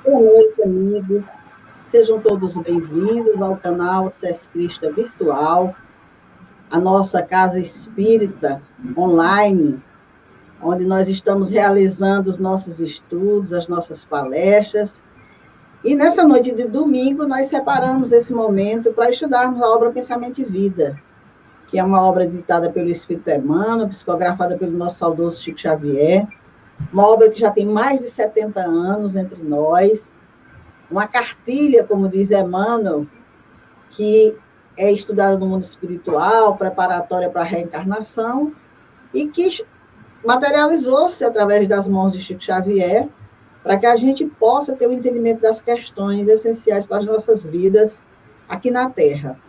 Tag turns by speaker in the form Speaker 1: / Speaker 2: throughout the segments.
Speaker 1: Boa noite, amigos. Sejam todos bem-vindos ao canal SES Crista Virtual, a nossa casa espírita online, onde nós estamos realizando os nossos estudos, as nossas palestras. E nessa noite de domingo, nós separamos esse momento para estudarmos a obra Pensamento e Vida, que é uma obra ditada pelo Espírito Emmanuel, psicografada pelo nosso saudoso Chico Xavier, uma obra que já tem mais de 70 anos entre nós, uma cartilha, como diz Emmanuel, que é estudada no mundo espiritual, preparatória para a reencarnação, e que materializou-se através das mãos de Chico Xavier, para que a gente possa ter o entendimento das questões essenciais para as nossas vidas aqui na Terra.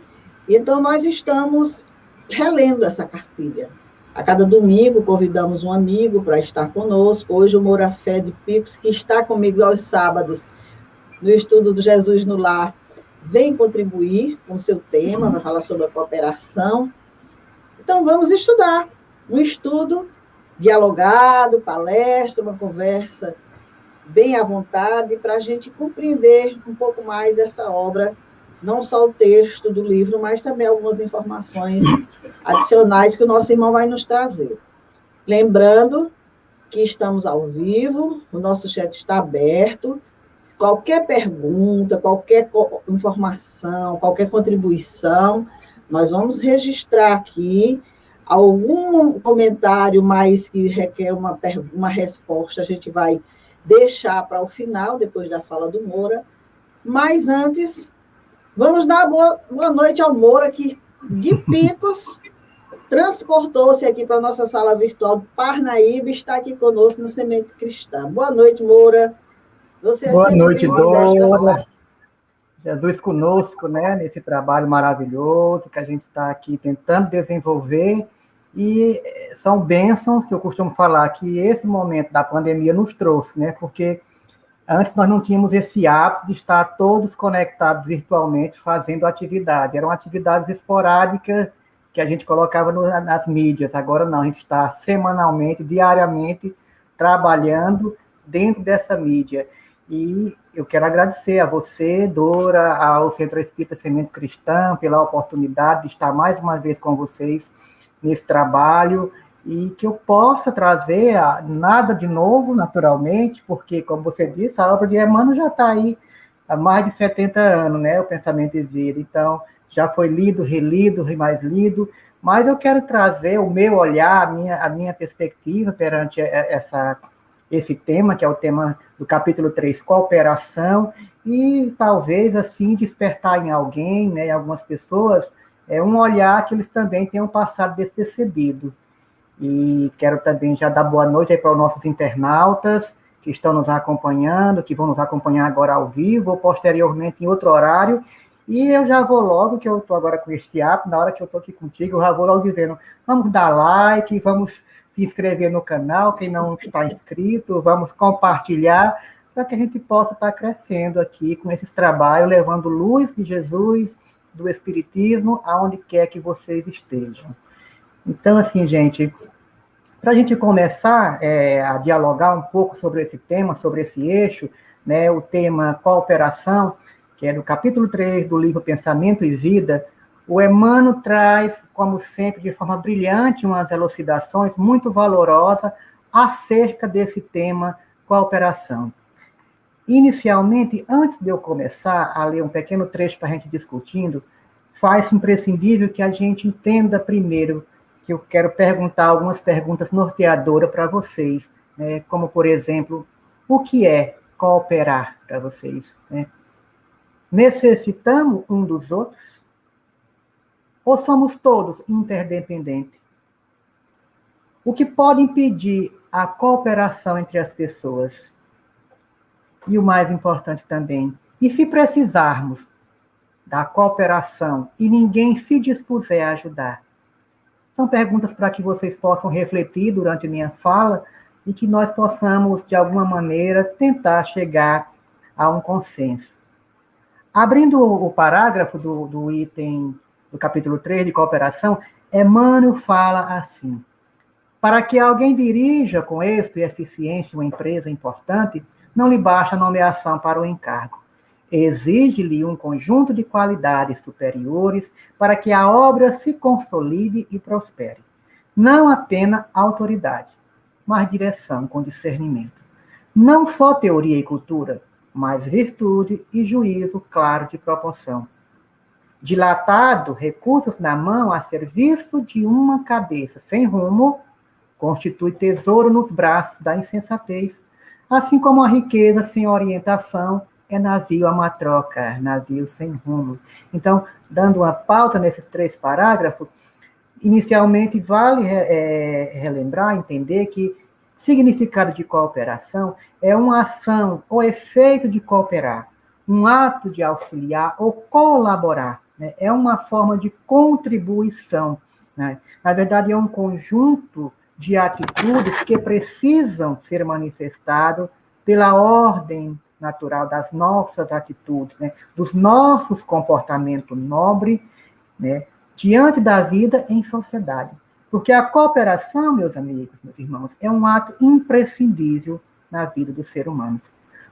Speaker 1: E então, nós estamos relendo essa cartilha. A cada domingo, convidamos um amigo para estar conosco. Hoje, o Moura Fé de Picos, que está comigo aos sábados, no estudo do Jesus no Lar, vem contribuir com o seu tema, vai falar sobre a cooperação. Então, vamos estudar. Um estudo dialogado, palestra, uma conversa bem à vontade, para a gente compreender um pouco mais dessa obra, não só o texto do livro, mas também algumas informações adicionais que o nosso irmão vai nos trazer. Lembrando que estamos ao vivo, o nosso chat está aberto. Qualquer pergunta, qualquer informação, qualquer contribuição, nós vamos registrar aqui. Algum comentário mais que requer uma resposta, a gente vai deixar para o final, depois da fala do Moura. Mas antes, vamos dar boa noite ao Moura, que de Picos transportou-se aqui para a nossa sala virtual de Parnaíba e está aqui conosco na Semente Cristã. Boa noite, Moura.
Speaker 2: Boa noite, Dora. Jesus conosco, né, nesse trabalho maravilhoso que a gente está aqui tentando desenvolver, e são bênçãos que eu costumo falar que esse momento da pandemia nos trouxe, né, porque antes nós não tínhamos esse hábito de estar todos conectados virtualmente fazendo atividade, eram atividades esporádicas que a gente colocava nas mídias, agora não, a gente está semanalmente, diariamente, trabalhando dentro dessa mídia. E eu quero agradecer a você, Dora, ao Centro Espírita Semente Cristã, pela oportunidade de estar mais uma vez com vocês nesse trabalho, e que eu possa trazer nada de novo, naturalmente, porque, como você disse, a obra de Emmanuel já está aí há mais de 70 anos, né, o Pensamento e Vida. Então, já foi lido, relido, mais lido, mas eu quero trazer o meu olhar, a minha perspectiva perante esse tema, que é o tema do capítulo 3, cooperação, e talvez, assim, despertar em alguém, né, em algumas pessoas, um olhar que eles também tenham passado despercebido. E quero também já dar boa noite aí para os nossos internautas que estão nos acompanhando, que vão nos acompanhar agora ao vivo, ou posteriormente em outro horário. E eu já vou logo, que eu estou agora com esse app, na hora que eu estou aqui contigo, eu já vou logo dizendo, vamos dar like, vamos se inscrever no canal, quem não está inscrito, vamos compartilhar, para que a gente possa estar crescendo aqui com esses trabalhos, levando luz de Jesus, do Espiritismo, aonde quer que vocês estejam. Então, assim, gente, para a gente começar a dialogar um pouco sobre esse tema, sobre esse eixo, né, o tema cooperação, que é no capítulo 3 do livro Pensamento e Vida, o Emmanuel traz, como sempre, de forma brilhante, umas elucidações muito valorosas acerca desse tema cooperação. Inicialmente, antes de eu começar a ler um pequeno trecho para a gente discutindo, faz imprescindível que a gente entenda primeiro que eu quero perguntar algumas perguntas norteadoras para vocês, né? Como, por exemplo, o que é cooperar para vocês, né? Necessitamos um dos outros? Ou somos todos interdependentes? O que pode impedir a cooperação entre as pessoas? E o mais importante também, e se precisarmos da cooperação e ninguém se dispuser a ajudar? São perguntas para que vocês possam refletir durante minha fala e que nós possamos, de alguma maneira, tentar chegar a um consenso. Abrindo o parágrafo do item do capítulo 3 de cooperação, Emmanuel fala assim: para que alguém dirija com êxito e eficiência uma empresa importante, não lhe basta a nomeação para o encargo. Exige-lhe um conjunto de qualidades superiores para que a obra se consolide e prospere. Não apenas autoridade, mas direção com discernimento. Não só teoria e cultura, mas virtude e juízo claro de proporção. Dilatado, recursos na mão a serviço de uma cabeça sem rumo, constitui tesouro nos braços da insensatez, assim como a riqueza sem orientação é navio a matroca, navio sem rumo. Então, dando uma pausa nesses 3 parágrafos, inicialmente vale relembrar, entender que significado de cooperação é uma ação ou efeito de cooperar, um ato de auxiliar ou colaborar, né? É uma forma de contribuição, né? Na verdade, é um conjunto de atitudes que precisam ser manifestadas pela ordem natural das nossas atitudes, né? Dos nossos comportamentos nobres, né? Diante da vida em sociedade. Porque a cooperação, meus amigos, meus irmãos, é um ato imprescindível na vida do ser humano.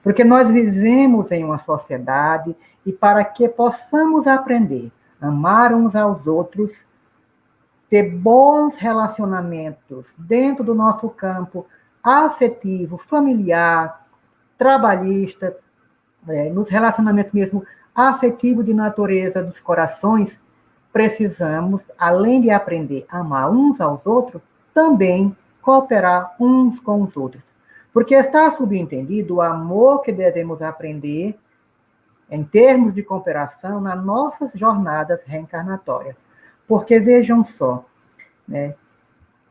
Speaker 2: Porque nós vivemos em uma sociedade e para que possamos aprender a amar uns aos outros, ter bons relacionamentos dentro do nosso campo afetivo, familiar, trabalhista, nos relacionamentos mesmo afetivos de natureza dos corações, precisamos, além de aprender a amar uns aos outros, também cooperar uns com os outros. Porque está subentendido o amor que devemos aprender em termos de cooperação nas nossas jornadas reencarnatórias. Porque vejam só, né?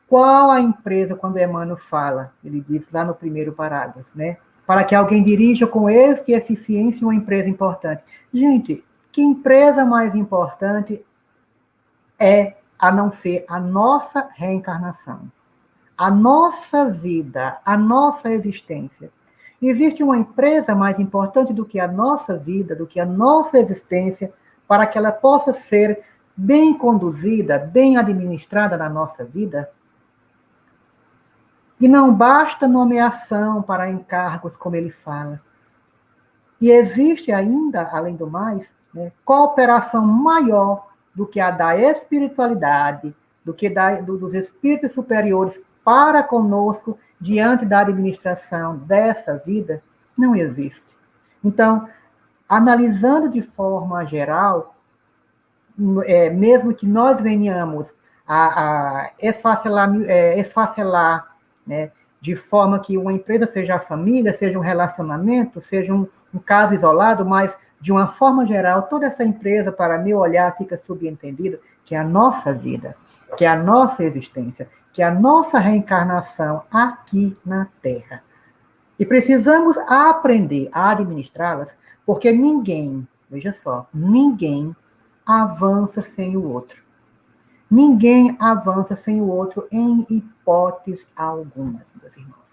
Speaker 2: Qual a empresa, quando Emmanuel fala, ele diz lá no primeiro parágrafo, né? Para que alguém dirija com êxito e eficiência uma empresa importante. Gente, que empresa mais importante é a não ser a nossa reencarnação, a nossa vida, a nossa existência? Existe uma empresa mais importante do que a nossa vida, do que a nossa existência, para que ela possa ser bem conduzida, bem administrada na nossa vida? E não basta nomeação para encargos, como ele fala. E existe ainda, além do mais, né, cooperação maior do que a da espiritualidade, do que dos espíritos superiores para conosco, diante da administração dessa vida, não existe. Então, analisando de forma geral, mesmo que nós venhamos a esfacelar, né, de forma que uma empresa seja a família, seja um relacionamento, seja um caso isolado, mas, de uma forma geral, toda essa empresa, para meu olhar, fica subentendido que é a nossa vida, que é a nossa existência, que é a nossa reencarnação aqui na Terra. E precisamos aprender a administrá-las, porque ninguém, veja só, ninguém avança sem o outro. Ninguém avança sem o outro em hipótese alguma, meus irmãos.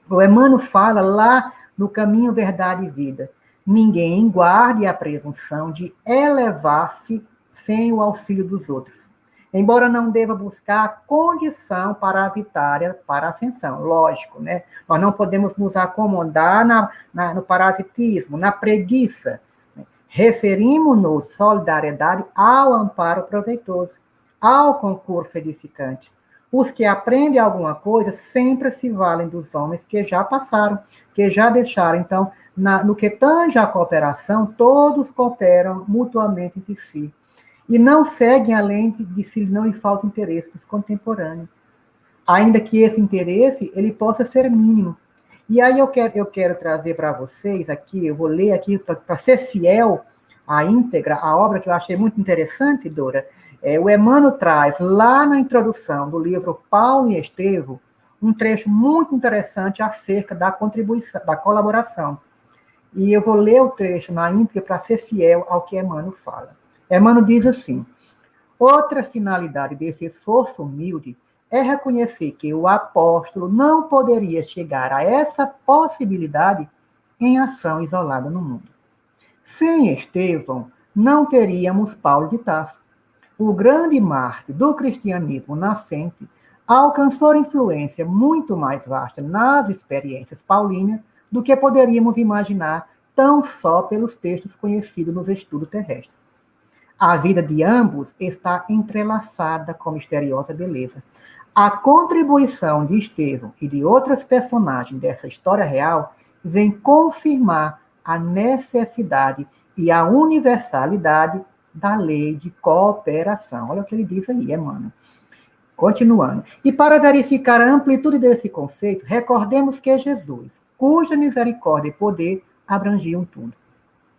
Speaker 2: O Emmanuel fala lá no Caminho, Verdade e Vida: ninguém guarde a presunção de elevar-se sem o auxílio dos outros, embora não deva buscar a condição para a vitória, para a ascensão. Lógico, né? Nós não podemos nos acomodar no parasitismo, na preguiça. Referimos-nos, solidariedade, ao amparo proveitoso, ao concurso edificante. Os que aprendem alguma coisa sempre se valem dos homens que já passaram, que já deixaram. Então, no que tange a cooperação, todos cooperam mutuamente entre si. E não seguem além de se não lhe falta interesse dos contemporâneos. Ainda que esse interesse ele possa ser mínimo. E aí eu quero trazer para vocês aqui, eu vou ler aqui para ser fiel à íntegra, a obra que eu achei muito interessante, Dora. O Emmanuel traz lá na introdução do livro Paulo e Estevão um trecho muito interessante acerca da contribuição, da colaboração. E eu vou ler o trecho na íntegra para ser fiel ao que Emmanuel fala. Emmanuel diz assim: outra finalidade desse esforço humilde é reconhecer que o apóstolo não poderia chegar a essa possibilidade em ação isolada no mundo. Sem Estevão, não teríamos Paulo de Tarso. O grande mártir do cristianismo nascente alcançou influência muito mais vasta nas experiências paulinas do que poderíamos imaginar tão só pelos textos conhecidos nos estudos terrestres. A vida de ambos está entrelaçada com misteriosa beleza. A contribuição de Estevão e de outras personagens dessa história real vem confirmar a necessidade e a universalidade da lei de cooperação. Olha o que ele diz aí, Emmanuel. Continuando. E para verificar a amplitude desse conceito, recordemos que Jesus, cuja misericórdia e poder abrangiam tudo,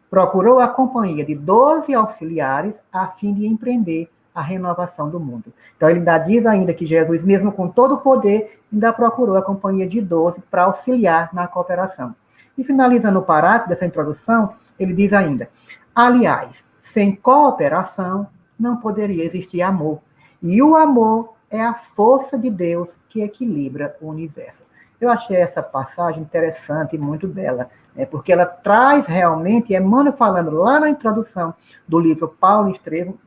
Speaker 2: procurou a companhia de 12 auxiliares a fim de empreender a renovação do mundo. Então, ele ainda diz ainda que Jesus, mesmo com todo o poder, ainda procurou a companhia de 12 para auxiliar na cooperação. E finalizando o parágrafo dessa introdução, ele diz ainda, aliás, sem cooperação não poderia existir amor. E o amor é a força de Deus que equilibra o universo. Eu achei essa passagem interessante e muito bela, porque ela traz realmente, Emmanuel falando lá na introdução do livro Paulo Estevão,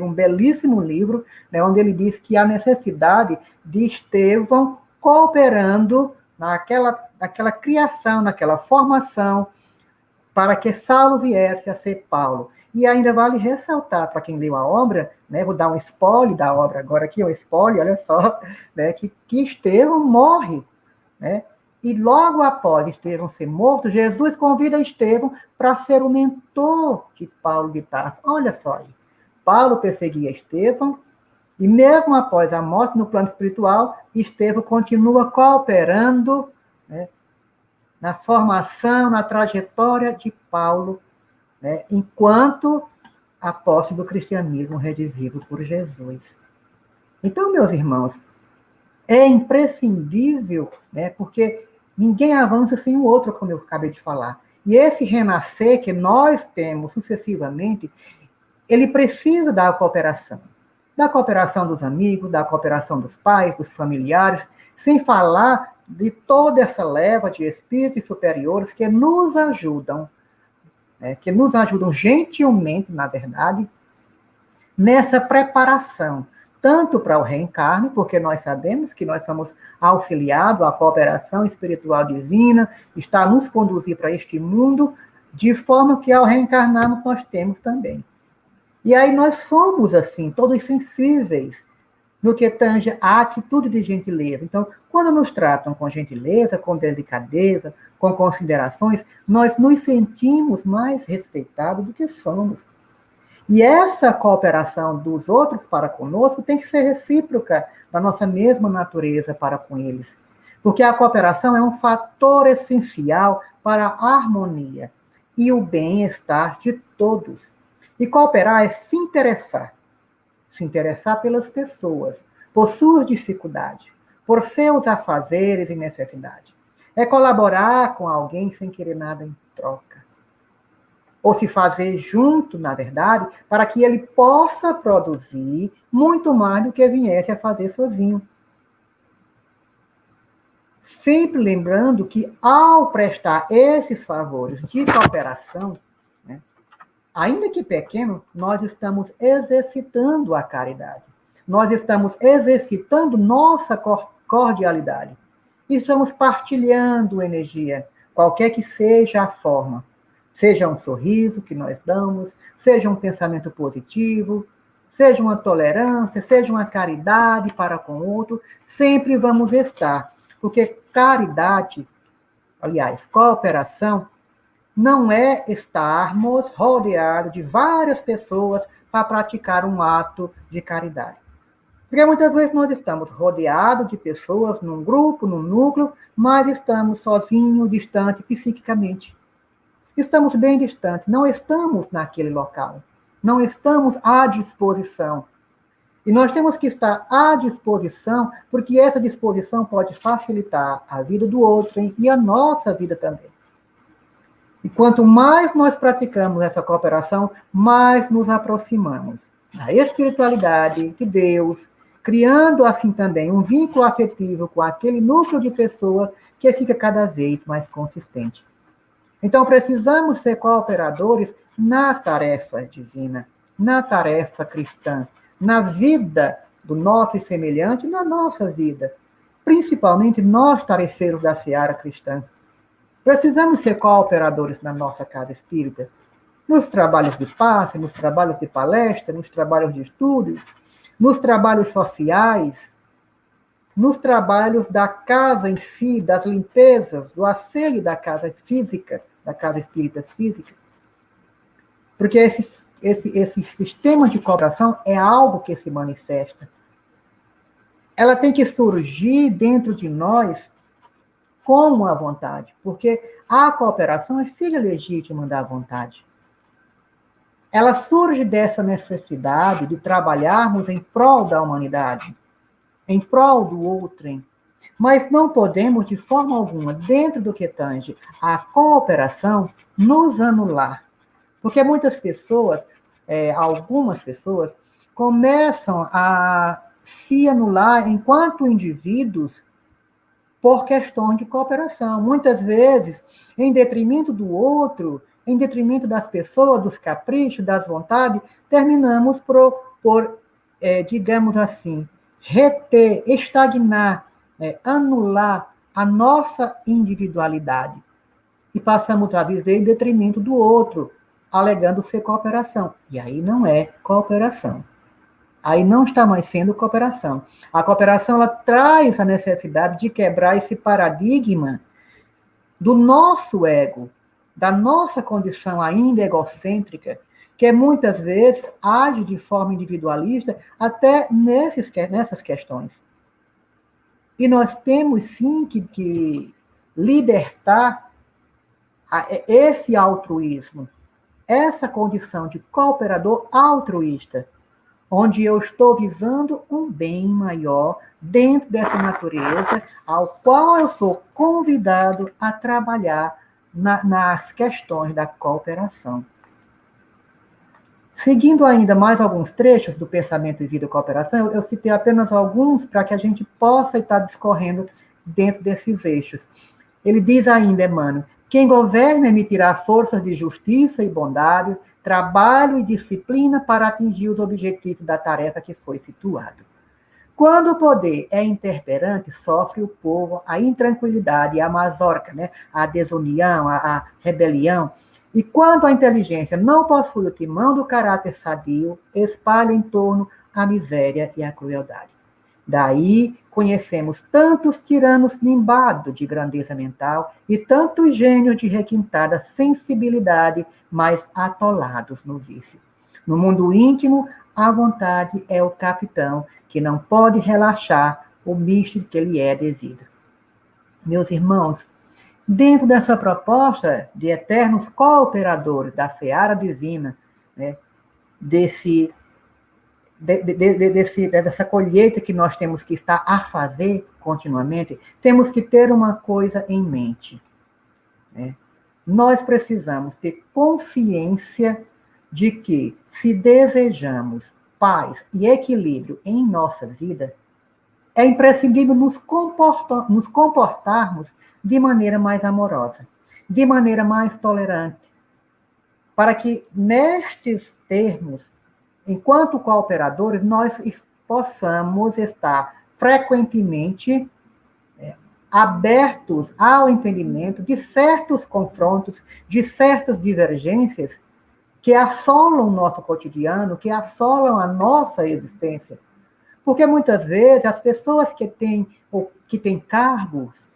Speaker 2: um belíssimo livro, onde ele diz que há necessidade de Estevão cooperando naquela criação, naquela formação, para que Saulo viesse a ser Paulo. E ainda vale ressaltar, para quem leu a obra, vou dar um spoiler da obra agora aqui, um spoiler, olha só, que Estevão morre, e logo após Estevão ser morto, Jesus convida Estevão para ser o mentor de Paulo de Tarso. Olha só aí. Paulo perseguia Estevão, e mesmo após a morte no plano espiritual, Estevão continua cooperando na formação, na trajetória de Paulo, enquanto apóstolo do cristianismo redivivo por Jesus. Então, meus irmãos, é imprescindível, porque ninguém avança sem o outro, como eu acabei de falar. E esse renascer que nós temos sucessivamente, ele precisa da cooperação dos amigos, da cooperação dos pais, dos familiares, sem falar de toda essa leva de espíritos superiores que nos ajudam gentilmente, na verdade, nessa preparação, tanto para o reencarne, porque nós sabemos que nós somos auxiliados à cooperação espiritual divina, está a nos conduzir para este mundo, de forma que ao reencarnarmos nós temos também. E aí nós somos, assim, todos sensíveis no que tange a atitude de gentileza. Então, quando nos tratam com gentileza, com delicadeza, com considerações, nós nos sentimos mais respeitados do que somos. E essa cooperação dos outros para conosco tem que ser recíproca da nossa mesma natureza para com eles. Porque a cooperação é um fator essencial para a harmonia e o bem-estar de todos. E cooperar é se interessar pelas pessoas, por suas dificuldades, por seus afazeres e necessidades. É colaborar com alguém sem querer nada em troca. Ou se fazer junto, na verdade, para que ele possa produzir muito mais do que viesse a fazer sozinho. Sempre lembrando que, ao prestar esses favores de cooperação, ainda que pequeno, nós estamos exercitando a caridade. Nós estamos exercitando nossa cordialidade. E estamos partilhando energia, qualquer que seja a forma. Seja um sorriso que nós damos, seja um pensamento positivo, seja uma tolerância, seja uma caridade para com o outro, sempre vamos estar. Porque caridade, aliás, cooperação, não é estarmos rodeados de várias pessoas para praticar um ato de caridade. Porque muitas vezes nós estamos rodeados de pessoas num grupo, num núcleo, mas estamos sozinhos, distantes psiquicamente. Estamos bem distantes, não estamos naquele local, não estamos à disposição. E nós temos que estar à disposição, porque essa disposição pode facilitar a vida do outro e a nossa vida também. E quanto mais nós praticamos essa cooperação, mais nos aproximamos da espiritualidade de Deus, criando assim também um vínculo afetivo com aquele núcleo de pessoa que fica cada vez mais consistente. Então, precisamos ser cooperadores na tarefa divina, na tarefa cristã, na vida do nosso semelhante, na nossa vida. Principalmente nós, tarefeiros da seara cristã. Precisamos ser cooperadores na nossa casa espírita, nos trabalhos de passe, nos trabalhos de palestra, nos trabalhos de estudos, nos trabalhos sociais, nos trabalhos da casa em si, das limpezas, do asseio da casa física, da casa espírita física. Porque esse sistema de cooperação é algo que se manifesta. Ela tem que surgir dentro de nós como a vontade, porque a cooperação é filha legítima da vontade. Ela surge dessa necessidade de trabalharmos em prol da humanidade, em prol do outrem, mas não podemos, de forma alguma, dentro do que tange a cooperação, nos anular. Porque muitas pessoas, algumas pessoas, começam a se anular enquanto indivíduos por questões de cooperação. Muitas vezes, em detrimento do outro, em detrimento das pessoas, dos caprichos, das vontades, terminamos por digamos assim, reter, estagnar, anular a nossa individualidade. E passamos a viver em detrimento do outro, alegando ser cooperação. E aí não é cooperação. Aí não está mais sendo cooperação. A cooperação, ela traz a necessidade de quebrar esse paradigma do nosso ego, da nossa condição ainda egocêntrica, que muitas vezes age de forma individualista até nessas questões. E nós temos sim que libertar esse altruísmo, essa condição de cooperador altruísta, onde eu estou visando um bem maior dentro dessa natureza, ao qual eu sou convidado a trabalhar nas questões da cooperação. Seguindo ainda mais alguns trechos do Pensamento e Vida e Cooperação, eu citei apenas alguns para que a gente possa estar discorrendo dentro desses eixos. Ele diz ainda, Emmanuel, quem governa emitirá forças de justiça e bondade, trabalho e disciplina para atingir os objetivos da tarefa que foi situado. Quando o poder é interperante, sofre o povo a intranquilidade, a mazorca, a desunião, a rebelião. E quando a inteligência não possui o timão do caráter sadio, espalha em torno a miséria e a crueldade. Daí conhecemos tantos tiranos nimbados de grandeza mental e tantos gênios de requintada sensibilidade, mas atolados no vício. No mundo íntimo, a vontade é o capitão que não pode relaxar o misto que lhe é devido. Meus irmãos, dentro dessa proposta de eternos cooperadores da seara divina, dessa colheita que nós temos que estar a fazer continuamente, temos que ter uma coisa em mente. Nós precisamos ter consciência de que, se desejamos paz e equilíbrio em nossa vida, é imprescindível nos comportarmos de maneira mais amorosa, de maneira mais tolerante, para que, nestes termos, enquanto cooperadores, nós possamos estar frequentemente abertos ao entendimento de certos confrontos, de certas divergências que assolam o nosso cotidiano, que assolam a nossa existência. Porque muitas vezes as pessoas que têm cargos,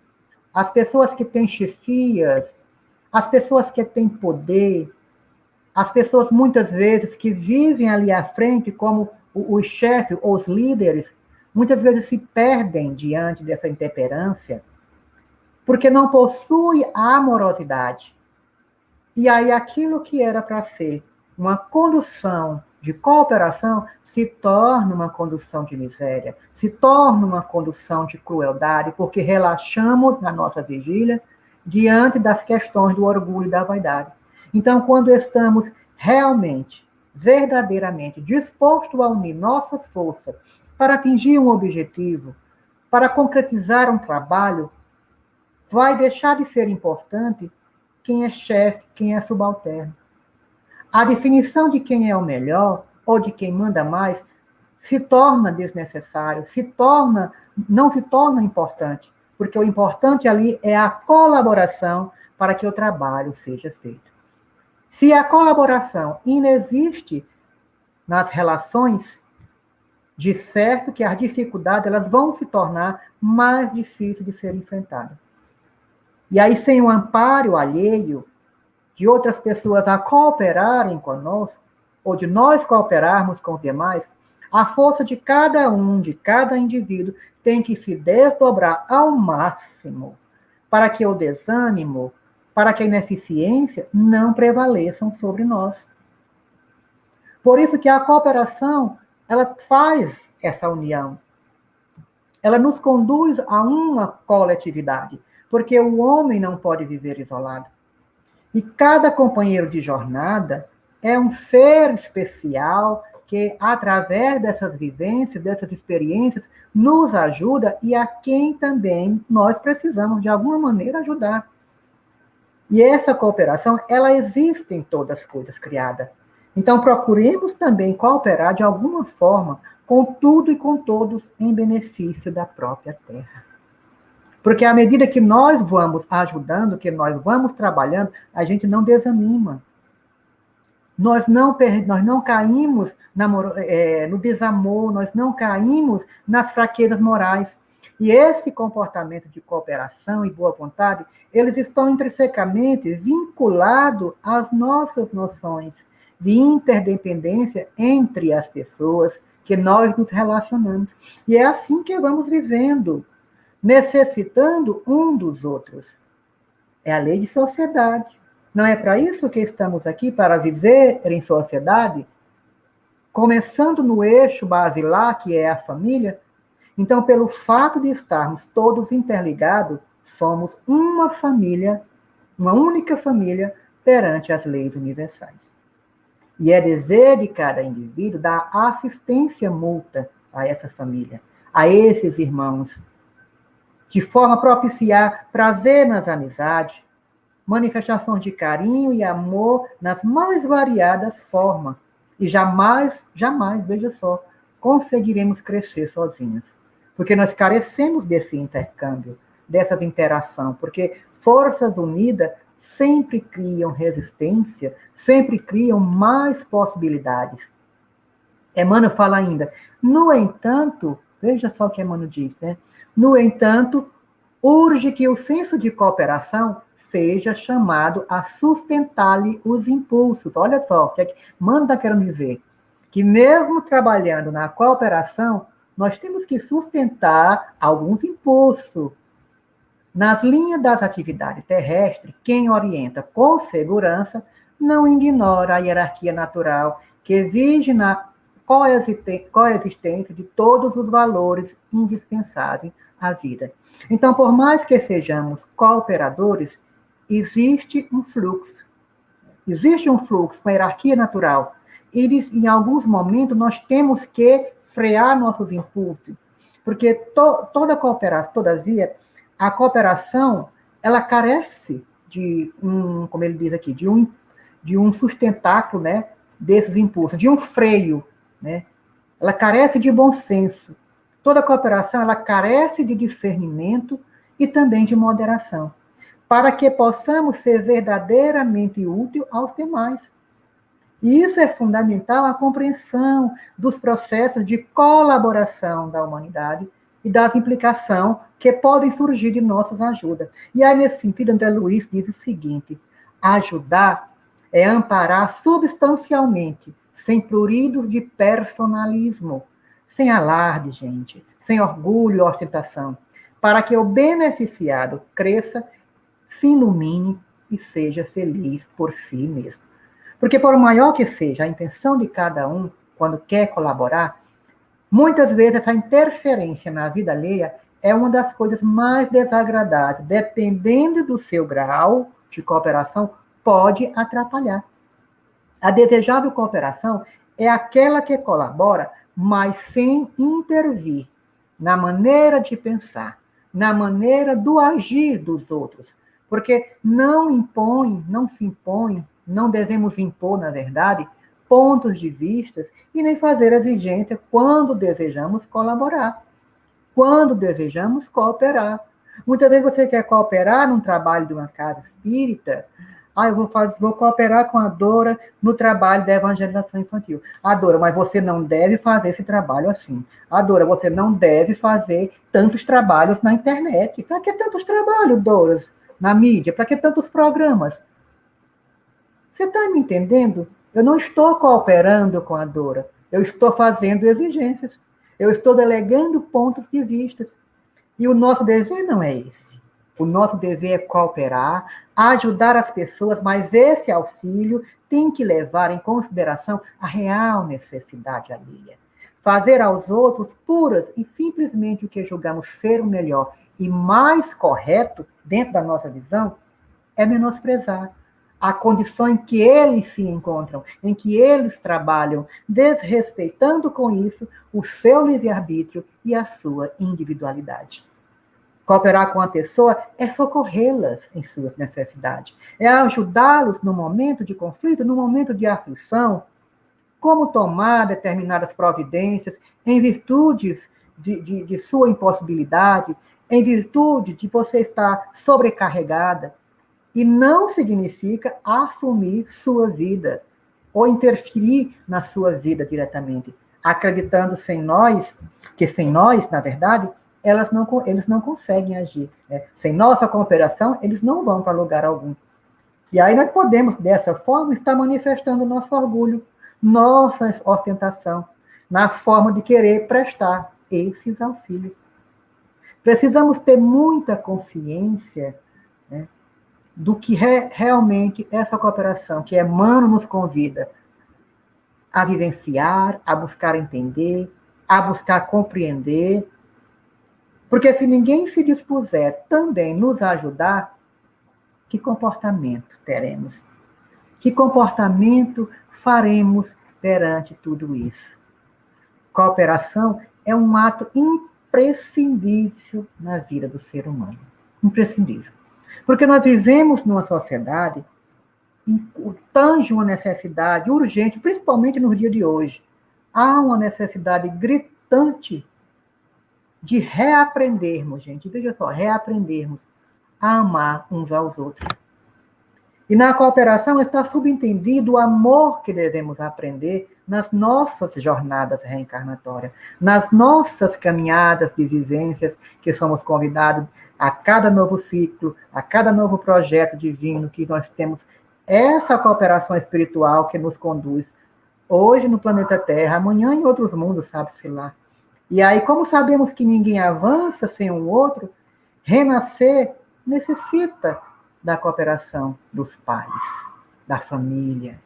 Speaker 2: as pessoas que têm chefias, as pessoas que têm poder, as pessoas muitas vezes que vivem ali à frente como os chefes, os líderes, muitas vezes se perdem diante dessa intemperância, porque não possui a amorosidade. E aí aquilo que era para ser uma condução de cooperação se torna uma condução de miséria, se torna uma condução de crueldade, porque relaxamos na nossa vigília diante das questões do orgulho e da vaidade. Então, quando estamos realmente, verdadeiramente dispostos a unir nossas forças para atingir um objetivo, para concretizar um trabalho, vai deixar de ser importante quem é chefe, quem é subalterno. A definição de quem é o melhor ou de quem manda mais se torna desnecessário, não se torna importante, porque o importante ali é a colaboração para que o trabalho seja feito. Se a colaboração inexiste nas relações, de certo que as dificuldades elas vão se tornar mais difíceis de ser enfrentadas. E aí, sem o amparo alheio de outras pessoas a cooperarem conosco, ou de nós cooperarmos com os demais, a força de cada um, de cada indivíduo, tem que se desdobrar ao máximo para que o desânimo, para que a ineficiência não prevaleçam sobre nós. Por isso que a cooperação, ela faz essa união. Ela nos conduz a uma coletividade, porque o homem não pode viver isolado. E cada companheiro de jornada é um ser especial que, através dessas vivências, dessas experiências, nos ajuda e a quem também nós precisamos, de alguma maneira, ajudar. E essa cooperação, ela existe em todas as coisas criadas. Então, procuremos também cooperar de alguma forma com tudo e com todos em benefício da própria terra. Porque à medida que nós vamos ajudando, que nós vamos trabalhando, a gente não desanima. Nós não caímos no desamor, nós não caímos nas fraquezas morais. E esse comportamento de cooperação e boa vontade, eles estão intrinsecamente vinculados às nossas noções de interdependência entre as pessoas que nós nos relacionamos. E é assim que vamos vivendo, necessitando um dos outros. É a lei de sociedade. Não é para isso que estamos aqui, para viver em sociedade? Começando no eixo basilar, que é a família. Então, pelo fato de estarmos todos interligados, somos uma família, uma única família, perante as leis universais. E é dever de cada indivíduo dar assistência mútua a essa família, a esses irmãos, de forma a propiciar prazer nas amizades, manifestações de carinho e amor nas mais variadas formas. E jamais, veja só, conseguiremos crescer sozinhos. Porque nós carecemos desse intercâmbio, dessas interações, porque forças unidas sempre criam resistência, sempre criam mais possibilidades. Emmanuel fala ainda, no entanto, veja só o que Emmanuel diz, né? No entanto, urge que o senso de cooperação seja chamado a sustentar-lhe os impulsos. Olha só, o que Emmanuel está querendo dizer? Que mesmo trabalhando na cooperação, nós temos que sustentar alguns impulsos. Nas linhas das atividades terrestres, quem orienta com segurança não ignora a hierarquia natural que vige na coexistência de todos os valores indispensáveis à vida. Então, por mais que sejamos cooperadores, existe um fluxo. Existe um fluxo, uma hierarquia natural. E em alguns momentos nós temos que frear nossos impulsos, porque toda cooperação, todavia, a cooperação, ela carece de como ele diz aqui, de um sustentáculo, né, desses impulsos, de um freio, né? Ela carece de bom senso. Toda cooperação, ela carece de discernimento e também de moderação, para que possamos ser verdadeiramente úteis aos demais. E isso é fundamental a compreensão dos processos de colaboração da humanidade e das implicações que podem surgir de nossas ajudas. E aí, nesse sentido, André Luiz diz o seguinte: ajudar é amparar substancialmente, sem pruridos de personalismo, sem alarde, gente, sem orgulho e ostentação, para que o beneficiado cresça, se ilumine e seja feliz por si mesmo. Porque por maior que seja a intenção de cada um, quando quer colaborar, muitas vezes essa interferência na vida alheia é uma das coisas mais desagradáveis. Dependendo do seu grau de cooperação, pode atrapalhar. A desejável cooperação é aquela que colabora, mas sem intervir na maneira de pensar, na maneira do agir dos outros. Porque não se impõe, não devemos impor, na verdade, pontos de vista e nem fazer exigência quando desejamos colaborar, quando desejamos cooperar. Muitas vezes você quer cooperar num trabalho de uma casa espírita. Eu vou cooperar com a Dora no trabalho da evangelização infantil. Dora, mas você não deve fazer esse trabalho assim. Dora, você não deve fazer tantos trabalhos na internet. Para que tantos trabalhos, Dora, na mídia? Para que tantos programas? Você está me entendendo? Eu não estou cooperando com a Dora. Eu estou fazendo exigências. Eu estou delegando pontos de vista. E o nosso dever não é esse. O nosso dever é cooperar, ajudar as pessoas, mas esse auxílio tem que levar em consideração a real necessidade alheia. Fazer aos outros puras e simplesmente o que julgamos ser o melhor e mais correto, dentro da nossa visão, é menosprezar a condição em que eles se encontram, em que eles trabalham, desrespeitando com isso o seu livre-arbítrio e a sua individualidade. Cooperar com a pessoa é socorrê-las em suas necessidades, é ajudá-los no momento de conflito, no momento de aflição, como tomar determinadas providências em virtudes de sua impossibilidade, em virtude de você estar sobrecarregada. E não significa assumir sua vida ou interferir na sua vida diretamente, acreditando que sem nós, na verdade, eles não conseguem agir. Né? Sem nossa cooperação, eles não vão para lugar algum. E aí nós podemos, dessa forma, estar manifestando nosso orgulho, nossa ostentação, na forma de querer prestar esses auxílios. Precisamos ter muita consciência, né, do que realmente essa cooperação que Emmanuel nos convida a vivenciar, a buscar entender, a buscar compreender. Porque se ninguém se dispuser também nos ajudar, que comportamento teremos? Que comportamento faremos perante tudo isso? Cooperação é um ato imprescindível na vida do ser humano. Imprescindível. Porque nós vivemos numa sociedade e tange uma necessidade urgente, principalmente no dia de hoje. Há uma necessidade gritante de reaprendermos, gente, veja só, reaprendermos a amar uns aos outros. E na cooperação está subentendido o amor que devemos aprender nas nossas jornadas reencarnatórias, nas nossas caminhadas de vivências que somos convidados a cada novo ciclo, a cada novo projeto divino que nós temos, essa cooperação espiritual que nos conduz hoje no planeta Terra, amanhã em outros mundos, sabe-se lá. E aí, como sabemos que ninguém avança sem o outro, renascer necessita da cooperação dos pais, da família.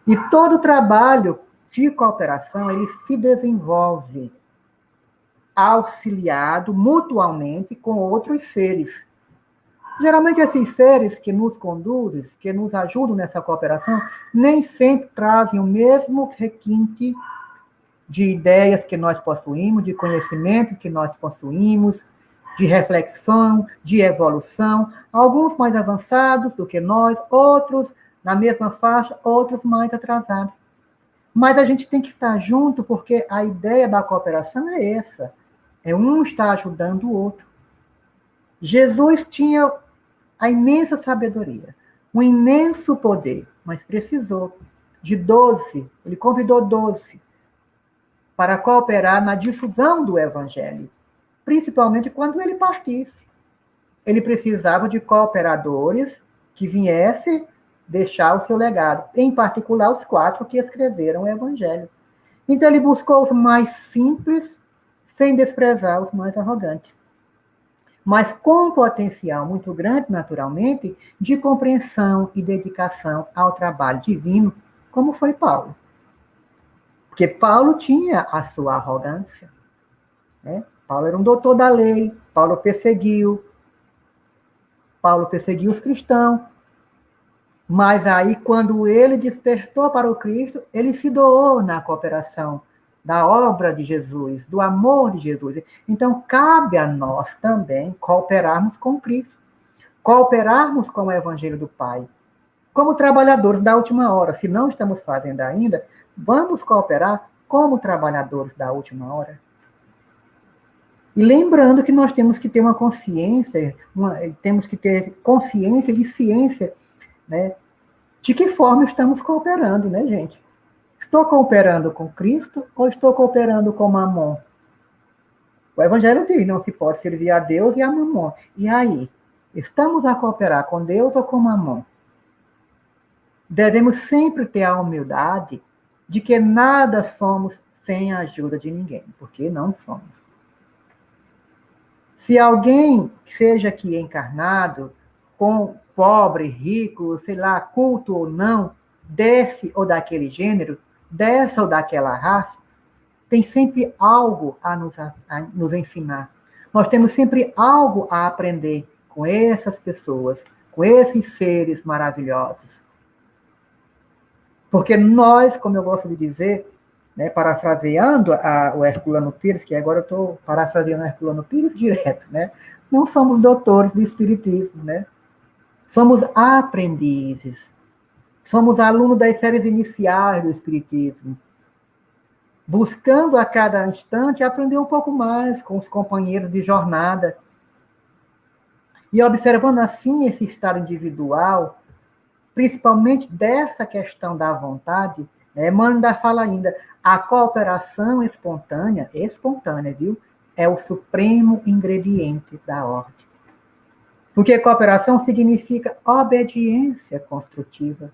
Speaker 2: E todo trabalho de cooperação, ele se desenvolve auxiliado mutuamente com outros seres. Geralmente, esses seres que nos conduzem, que nos ajudam nessa cooperação, nem sempre trazem o mesmo requinte de ideias que nós possuímos, de conhecimento que nós possuímos, de reflexão, de evolução, alguns mais avançados do que nós, outros na mesma faixa, outros mais atrasados. Mas a gente tem que estar junto, porque a ideia da cooperação é essa, é um estar ajudando o outro. Jesus tinha a imensa sabedoria, um imenso poder, mas precisou de 12, ele convidou 12 para cooperar na difusão do Evangelho, principalmente quando ele partisse. Ele precisava de cooperadores que viessem deixar o seu legado, em particular os 4 que escreveram o Evangelho. Então ele buscou os mais simples, sem desprezar os mais arrogantes, mas com um potencial muito grande, naturalmente, de compreensão e dedicação ao trabalho divino, como foi Paulo. Porque Paulo tinha a sua arrogância, né? Paulo era um doutor da lei, Paulo perseguiu os cristãos, mas aí, quando ele despertou para o Cristo, ele se doou na cooperação da obra de Jesus, do amor de Jesus. Então, cabe a nós também cooperarmos com Cristo, cooperarmos com o Evangelho do Pai, como trabalhadores da última hora. Se não estamos fazendo ainda, vamos cooperar como trabalhadores da última hora. E lembrando que nós temos que ter uma consciência, temos que ter consciência e ciência, né, de que forma estamos cooperando, né, gente? Estou cooperando com Cristo ou estou cooperando com Mamon? O Evangelho diz, não se pode servir a Deus e a Mamon. E aí? Estamos a cooperar com Deus ou com Mamon? Devemos sempre ter a humildade de que nada somos sem a ajuda de ninguém, porque não somos. Se alguém, seja aqui encarnado, com pobre, rico, sei lá, culto ou não, desse ou daquele gênero, dessa ou daquela raça, tem sempre algo a nos ensinar. Nós temos sempre algo a aprender com essas pessoas, com esses seres maravilhosos. Porque nós, como eu gosto de dizer, né, parafraseando o Herculano Pires, que agora eu estou parafraseando o Herculano Pires direto, né? Não somos doutores de espiritismo, né? Somos aprendizes. Somos alunos das séries iniciais do espiritismo, buscando a cada instante aprender um pouco mais com os companheiros de jornada. E observando assim esse estado individual, principalmente dessa questão da vontade, né, Emmanuel ainda fala ainda, a cooperação espontânea, viu, é o supremo ingrediente da ordem. Porque cooperação significa obediência construtiva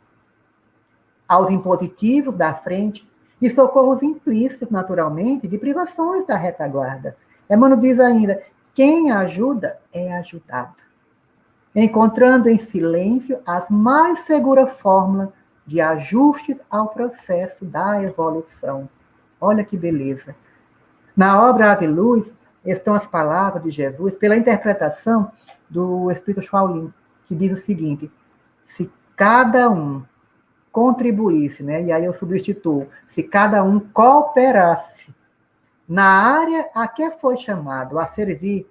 Speaker 2: aos impositivos da frente e socorros implícitos, naturalmente, de privações da retaguarda. Emmanuel diz ainda, quem ajuda é ajudado, encontrando em silêncio as mais seguras fórmulas de ajustes ao processo da evolução. Olha que beleza. Na obra Ave Luz estão as palavras de Jesus pela interpretação do Espírito Shaolin, que diz o seguinte, se cada um contribuísse, né? E aí eu substituo, se cada um cooperasse na área a que foi chamado a servir,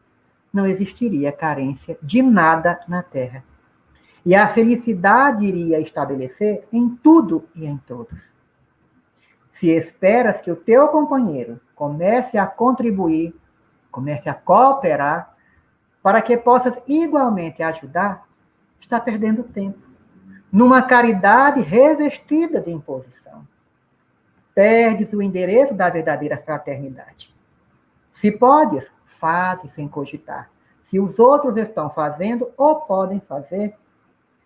Speaker 2: não existiria carência de nada na Terra. E a felicidade iria estabelecer em tudo e em todos. Se esperas que o teu companheiro comece a contribuir, comece a cooperar, para que possas igualmente ajudar, está perdendo tempo. Numa caridade revestida de imposição. Perdes o endereço da verdadeira fraternidade. Se podes, faze sem cogitar. Se os outros estão fazendo ou podem fazer,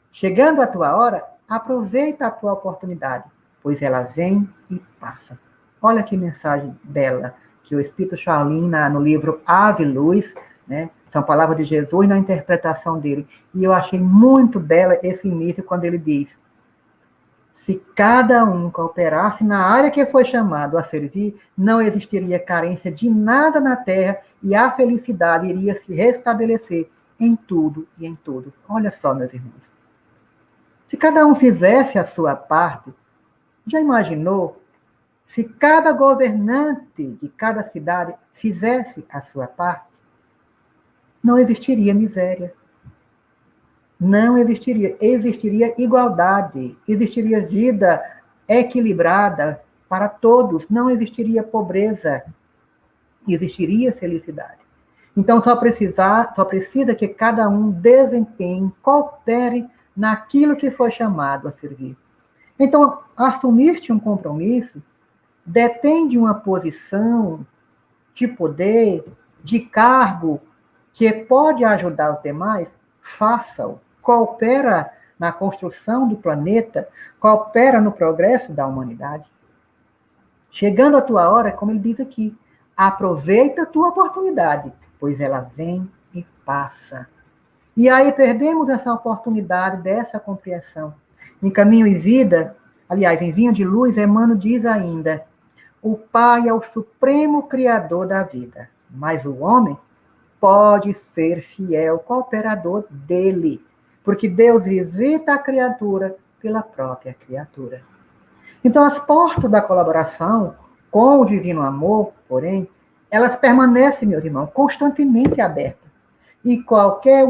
Speaker 2: chegando a tua hora, aproveita a tua oportunidade, pois ela vem e passa. Olha que mensagem bela que o Espírito Shaolin, no livro Ave Luz, né, são palavras de Jesus na interpretação dele. E eu achei muito bela esse início quando ele diz, se cada um cooperasse na área que foi chamado a servir, não existiria carência de nada na Terra e a felicidade iria se restabelecer em tudo e em todos. Olha só, meus irmãos. Se cada um fizesse a sua parte, já imaginou se cada governante de cada cidade fizesse a sua parte? Não existiria miséria. Não existiria. Existiria igualdade. Existiria vida equilibrada para todos. Não existiria pobreza. Existiria felicidade. Então, só precisa que cada um desempenhe, coopere naquilo que foi chamado a servir. Então, assumir-te um compromisso, detém de uma posição de poder, de cargo, que pode ajudar os demais, faça-o. Coopera na construção do planeta, coopera no progresso da humanidade. Chegando a tua hora, como ele diz aqui, aproveita a tua oportunidade, pois ela vem e passa. E aí perdemos essa oportunidade dessa compreensão. Em Caminho e Vida, aliás, em Vinho de Luz, Emmanuel diz ainda, o Pai é o supremo criador da vida, mas o homem pode ser fiel cooperador dele, porque Deus visita a criatura pela própria criatura. Então, as portas da colaboração com o divino amor, porém, elas permanecem, meus irmãos, constantemente abertas. E qualquer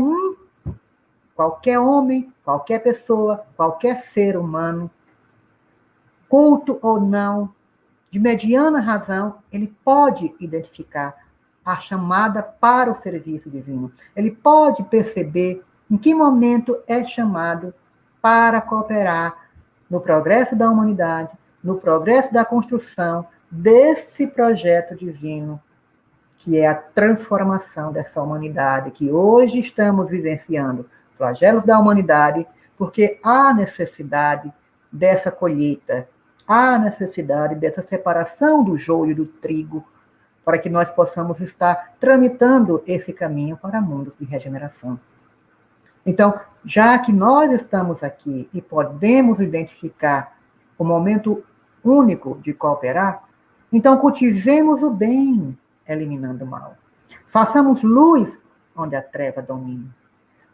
Speaker 2: homem, qualquer pessoa, qualquer ser humano, culto ou não, de mediana razão, ele pode identificar a chamada para o serviço divino. Ele pode perceber em que momento é chamado para cooperar no progresso da humanidade, no progresso da construção desse projeto divino, que é a transformação dessa humanidade, que hoje estamos vivenciando, flagelos da humanidade, porque há necessidade dessa colheita, há necessidade dessa separação do joio e do trigo, para que nós possamos estar tramitando esse caminho para mundos de regeneração. Então, já que nós estamos aqui e podemos identificar o momento único de cooperar, então cultivemos o bem, eliminando o mal. Façamos luz onde a treva domina.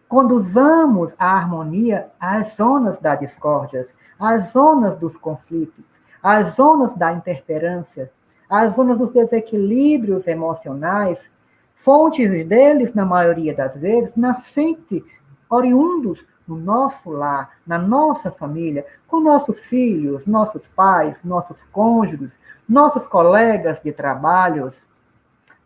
Speaker 2: Conduzamos a harmonia às zonas da discórdia, às zonas dos conflitos, às zonas da interferência, às zonas dos desequilíbrios emocionais, fontes deles, na maioria das vezes, nascentes, oriundos no nosso lar, na nossa família, com nossos filhos, nossos pais, nossos cônjuges, nossos colegas de trabalhos.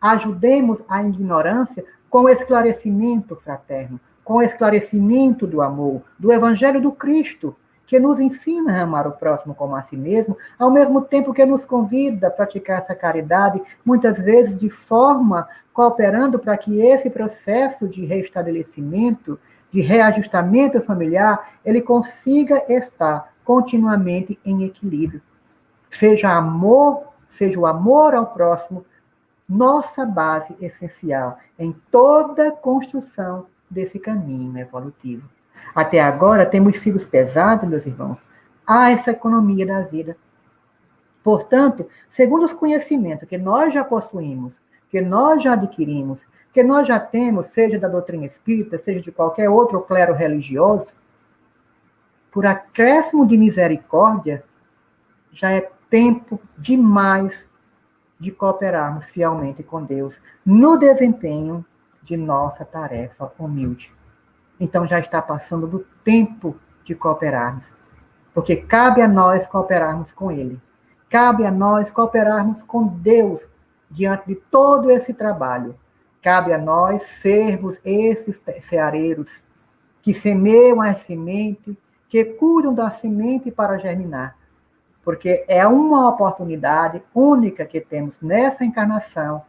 Speaker 2: Ajudemos a ignorância com o esclarecimento fraterno, com o esclarecimento do amor, do Evangelho do Cristo, que nos ensina a amar o próximo como a si mesmo, ao mesmo tempo que nos convida a praticar essa caridade, muitas vezes de forma cooperando para que esse processo de reestabelecimento, de reajustamento familiar, ele consiga estar continuamente em equilíbrio. Seja o amor ao próximo, nossa base essencial em toda a construção desse caminho evolutivo. Até agora, temos sido pesados, meus irmãos, a essa economia da vida. Portanto, segundo os conhecimentos que nós já possuímos, que nós já adquirimos, que nós já temos, seja da doutrina espírita, seja de qualquer outro clero religioso, por acréscimo de misericórdia, já é tempo demais de cooperarmos fielmente com Deus no desempenho de nossa tarefa humilde. Então já está passando do tempo de cooperarmos, porque cabe a nós cooperarmos com Ele. Cabe a nós cooperarmos com Deus diante de todo esse trabalho. Cabe a nós sermos esses ceareiros que semeiam a semente, que cuidam da semente para germinar. Porque é uma oportunidade única que temos nessa encarnação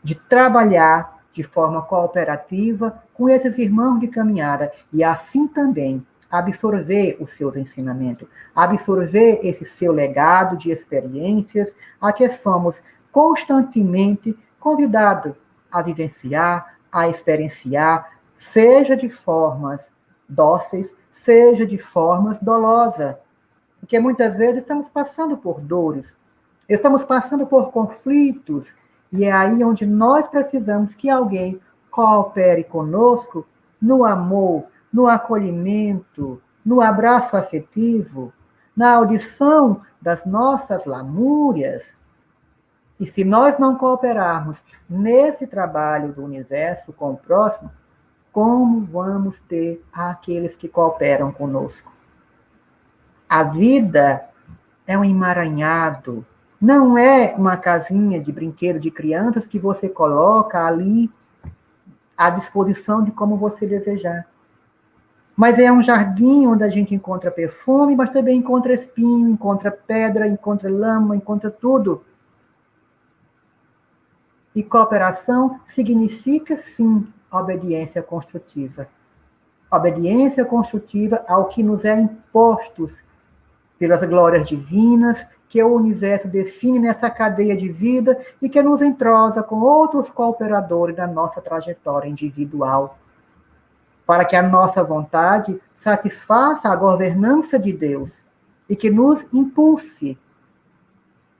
Speaker 2: de trabalhar de forma cooperativa com esses irmãos de caminhada e assim também absorver os seus ensinamentos, absorver esse seu legado de experiências a que somos constantemente convidados a vivenciar, a experienciar, seja de formas dóceis, seja de formas dolosas. Porque muitas vezes estamos passando por dores, estamos passando por conflitos, e é aí onde nós precisamos que alguém coopere conosco no amor, no acolhimento, no abraço afetivo, na audição das nossas lamúrias. E se nós não cooperarmos nesse trabalho do universo com o próximo, como vamos ter aqueles que cooperam conosco? A vida é um emaranhado, não é uma casinha de brinquedo de crianças que você coloca ali à disposição de como você desejar. Mas é um jardim onde a gente encontra perfume, mas também encontra espinho, encontra pedra, encontra lama, encontra tudo. E cooperação significa, sim, obediência construtiva. Obediência construtiva ao que nos é imposto pelas glórias divinas, que o universo define nessa cadeia de vida e que nos entrosa com outros cooperadores da nossa trajetória individual, para que a nossa vontade satisfaça a governança de Deus e que nos impulse,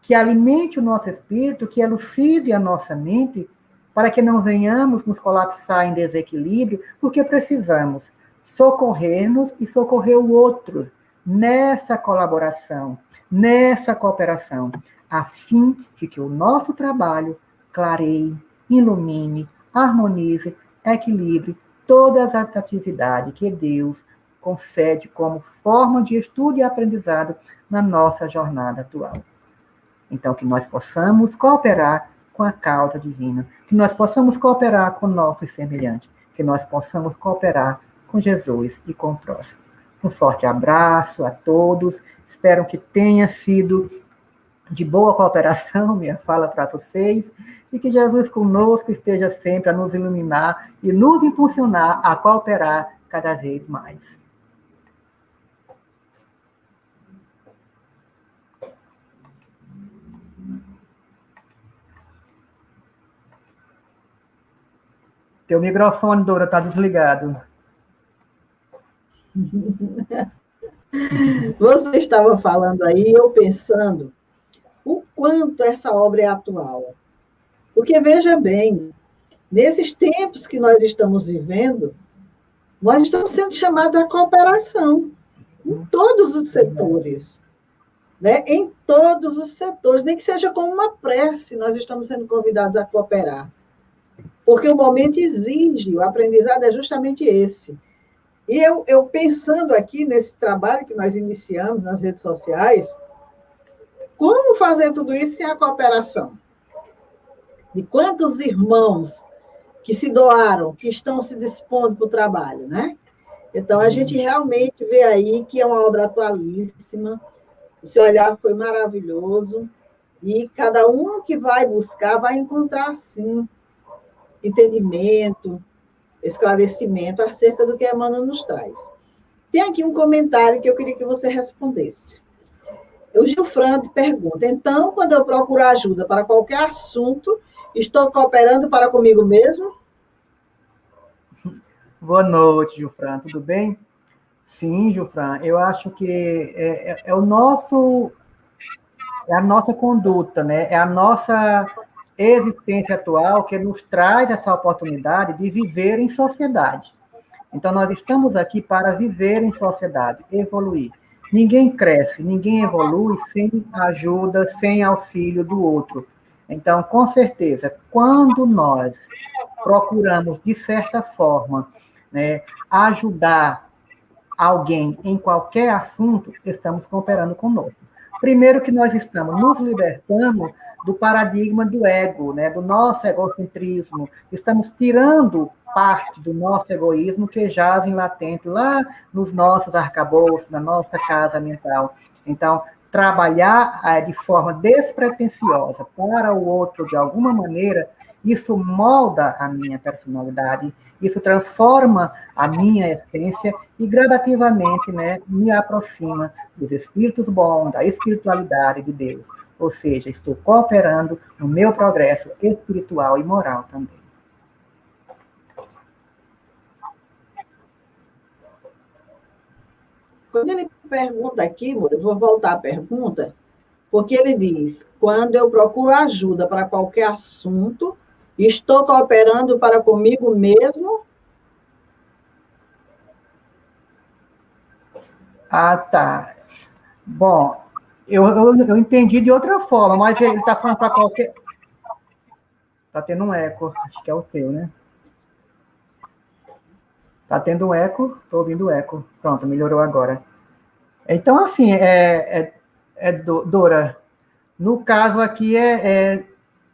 Speaker 2: que alimente o nosso espírito, que elucide a nossa mente, para que não venhamos nos colapsar em desequilíbrio, porque precisamos socorrer-nos e socorrer o outro nessa colaboração, nessa cooperação, a fim de que o nosso trabalho clareie, ilumine, harmonize, equilibre todas as atividades que Deus concede como forma de estudo e aprendizado na nossa jornada atual. Então, que nós possamos cooperar com a causa divina, que nós possamos cooperar com nossos semelhantes, que nós possamos cooperar com Jesus e com o próximo. Um forte abraço a todos, espero que tenha sido de boa cooperação minha fala para vocês, e que Jesus conosco esteja sempre a nos iluminar e nos impulsionar a cooperar cada vez mais. Teu microfone, Dora, está desligado.
Speaker 1: Você estava falando aí, eu pensando o quanto essa obra é atual. Porque, veja bem, nesses tempos que nós estamos vivendo, nós estamos sendo chamados à cooperação em todos os setores. Né? Em todos os setores, nem que seja com uma prece, nós estamos sendo convidados a cooperar. Porque o momento exige, o aprendizado é justamente esse. E eu pensando aqui nesse trabalho que nós iniciamos nas redes sociais, como fazer tudo isso sem a cooperação? De quantos irmãos que se doaram, que estão se dispondo para o trabalho, né? Então, a gente realmente vê aí que é uma obra atualíssima, o seu olhar foi maravilhoso, e cada um que vai buscar vai encontrar, sim, entendimento, esclarecimento acerca do que a Emmanuel nos traz. Tem aqui um comentário que eu queria que você respondesse. O Gilfrando pergunta, então, quando eu procuro ajuda para qualquer assunto, estou cooperando para comigo mesmo?
Speaker 2: Boa noite, Gilfran, tudo bem? Sim, Gilfran, eu acho que é a nossa conduta, né? É a nossa existência atual que nos traz essa oportunidade de viver em sociedade. Então, nós estamos aqui para viver em sociedade, evoluir. Ninguém cresce, ninguém evolui sem ajuda, sem auxílio do outro. Então, com certeza, quando nós procuramos, de certa forma, né, ajudar alguém em qualquer assunto, estamos cooperando conosco. Primeiro que nós estamos nos libertando do paradigma do ego, né, do nosso egocentrismo. Estamos tirando parte do nosso egoísmo que jaz em latente lá nos nossos arcabouços, na nossa casa mental. Então, trabalhar de forma despretensiosa para o outro de alguma maneira, isso molda a minha personalidade, isso transforma a minha essência e gradativamente, né, me aproxima dos espíritos bons, da espiritualidade de Deus. Ou seja, estou cooperando no meu progresso espiritual e moral também.
Speaker 1: Quando ele pergunta aqui, eu vou voltar à pergunta, porque ele diz, quando eu procuro ajuda para qualquer assunto, estou cooperando para comigo mesmo?
Speaker 2: Ah, tá. Bom, eu entendi de outra forma, mas ele está falando para qualquer... Está tendo um eco, acho que é o seu, né? Está tendo um eco, estou ouvindo eco. Pronto, melhorou agora. Então, assim, Dora, no caso aqui,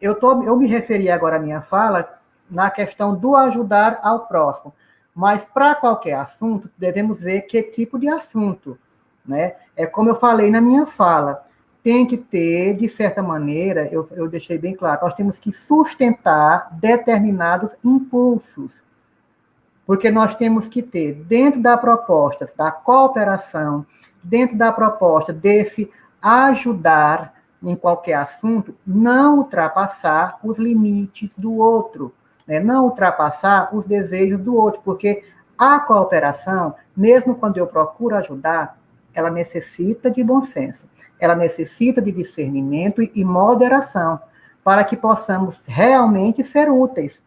Speaker 2: eu me referi agora à minha fala na questão do ajudar ao próximo, mas para qualquer assunto, devemos ver que tipo de assunto, né? É como eu falei na minha fala, tem que ter, de certa maneira, eu deixei bem claro, nós temos que sustentar determinados impulsos, porque nós temos que ter, dentro da proposta da cooperação, dentro da proposta desse ajudar em qualquer assunto, não ultrapassar os limites do outro, né? Não ultrapassar os desejos do outro, porque a cooperação, mesmo quando eu procuro ajudar, ela necessita de bom senso, ela necessita de discernimento e moderação, para que possamos realmente ser úteis,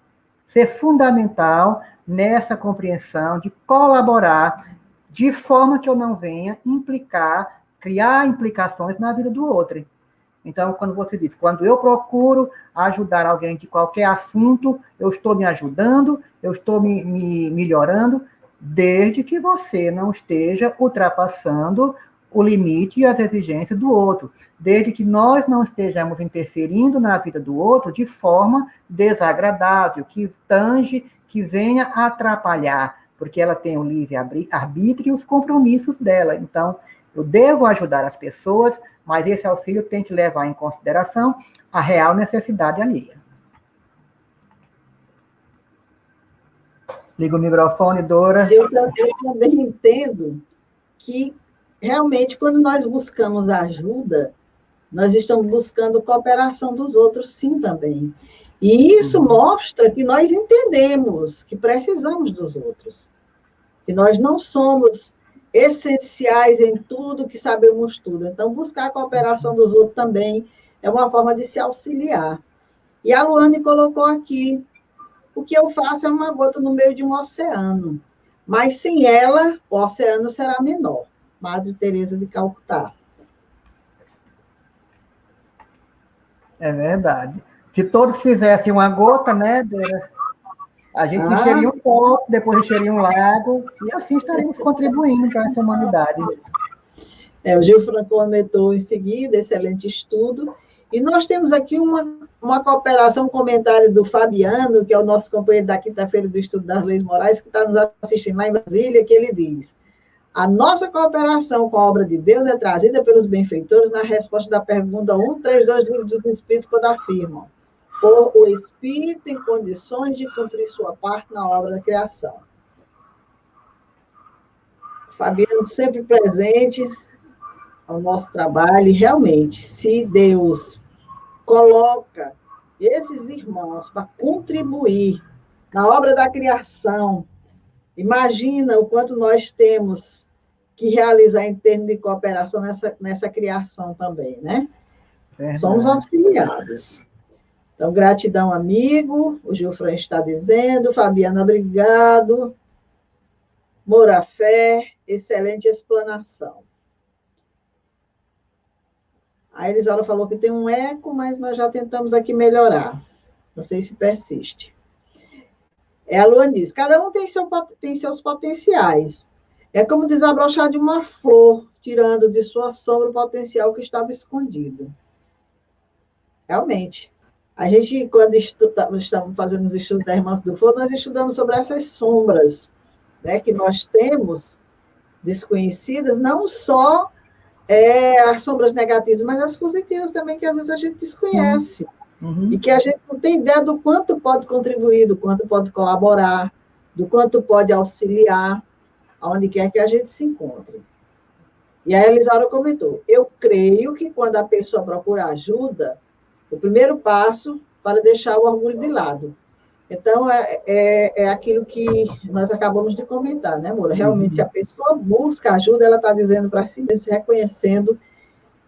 Speaker 2: ser fundamental nessa compreensão de colaborar de forma que eu não venha implicar, criar implicações na vida do outro. Então, quando você diz, quando eu procuro ajudar alguém de qualquer assunto, eu estou me ajudando, eu estou me melhorando, desde que você não esteja ultrapassando o limite e as exigências do outro, desde que nós não estejamos interferindo na vida do outro de forma desagradável, que tange, que venha atrapalhar, porque ela tem o livre-arbítrio e os compromissos dela. Então, eu devo ajudar as pessoas, mas esse auxílio tem que levar em consideração a real necessidade alheia. Liga o microfone, Dora.
Speaker 1: Eu também entendo que, realmente, quando nós buscamos ajuda, nós estamos buscando cooperação dos outros, sim, também. E isso mostra que nós entendemos que precisamos dos outros, que nós não somos essenciais em tudo, que sabemos tudo. Então, buscar a cooperação dos outros também é uma forma de se auxiliar. E a Luane colocou aqui, o que eu faço é uma gota no meio de um oceano, mas sem ela, o oceano será menor. Madre Teresa de Calcutá.
Speaker 2: É verdade. Se todos fizessem uma gota, né, Dora, a gente encheria um copo, depois encheria um lago, e assim estaríamos contribuindo para essa humanidade.
Speaker 1: O Gil Franco comentou em seguida, excelente estudo. E nós temos aqui uma cooperação, um comentário do Fabiano, que é o nosso companheiro da quinta-feira do Estudo das Leis Morais, que está nos assistindo lá em Brasília, que ele diz: a nossa cooperação com a obra de Deus é trazida pelos benfeitores na resposta da pergunta 132 do Livro dos Espíritos, quando afirmam: por o Espírito em condições de cumprir sua parte na obra da criação. Fabiano sempre presente ao nosso trabalho, e realmente, se Deus coloca esses irmãos para contribuir na obra da criação, imagina o quanto nós temos que realizar em termos de cooperação nessa criação também, né? Verdade. Somos auxiliados. Então, gratidão, amigo. O Gilfran está dizendo. Fabiana, obrigado. Moura Fé, excelente explanação. A Elisaura falou que tem um eco, mas nós já tentamos aqui melhorar. Não sei se persiste. A Luane diz: cada um tem seus potenciais. É como desabrochar de uma flor, tirando de sua sombra o potencial que estava escondido. Realmente. A gente, quando estamos fazendo os estudos da Irmãs do Fogo, nós estudamos sobre essas sombras, né, que nós temos desconhecidas, não só as sombras negativas, mas as positivas também, que às vezes a gente desconhece. E que a gente não tem ideia do quanto pode contribuir, do quanto pode colaborar, do quanto pode auxiliar, aonde quer que a gente se encontre. E a Elisaura comentou: eu creio que quando a pessoa procura ajuda, o primeiro passo para deixar o orgulho de lado. Então, é aquilo que nós acabamos de comentar, né, Moura? Realmente, se a pessoa busca ajuda, ela está dizendo para si mesma, reconhecendo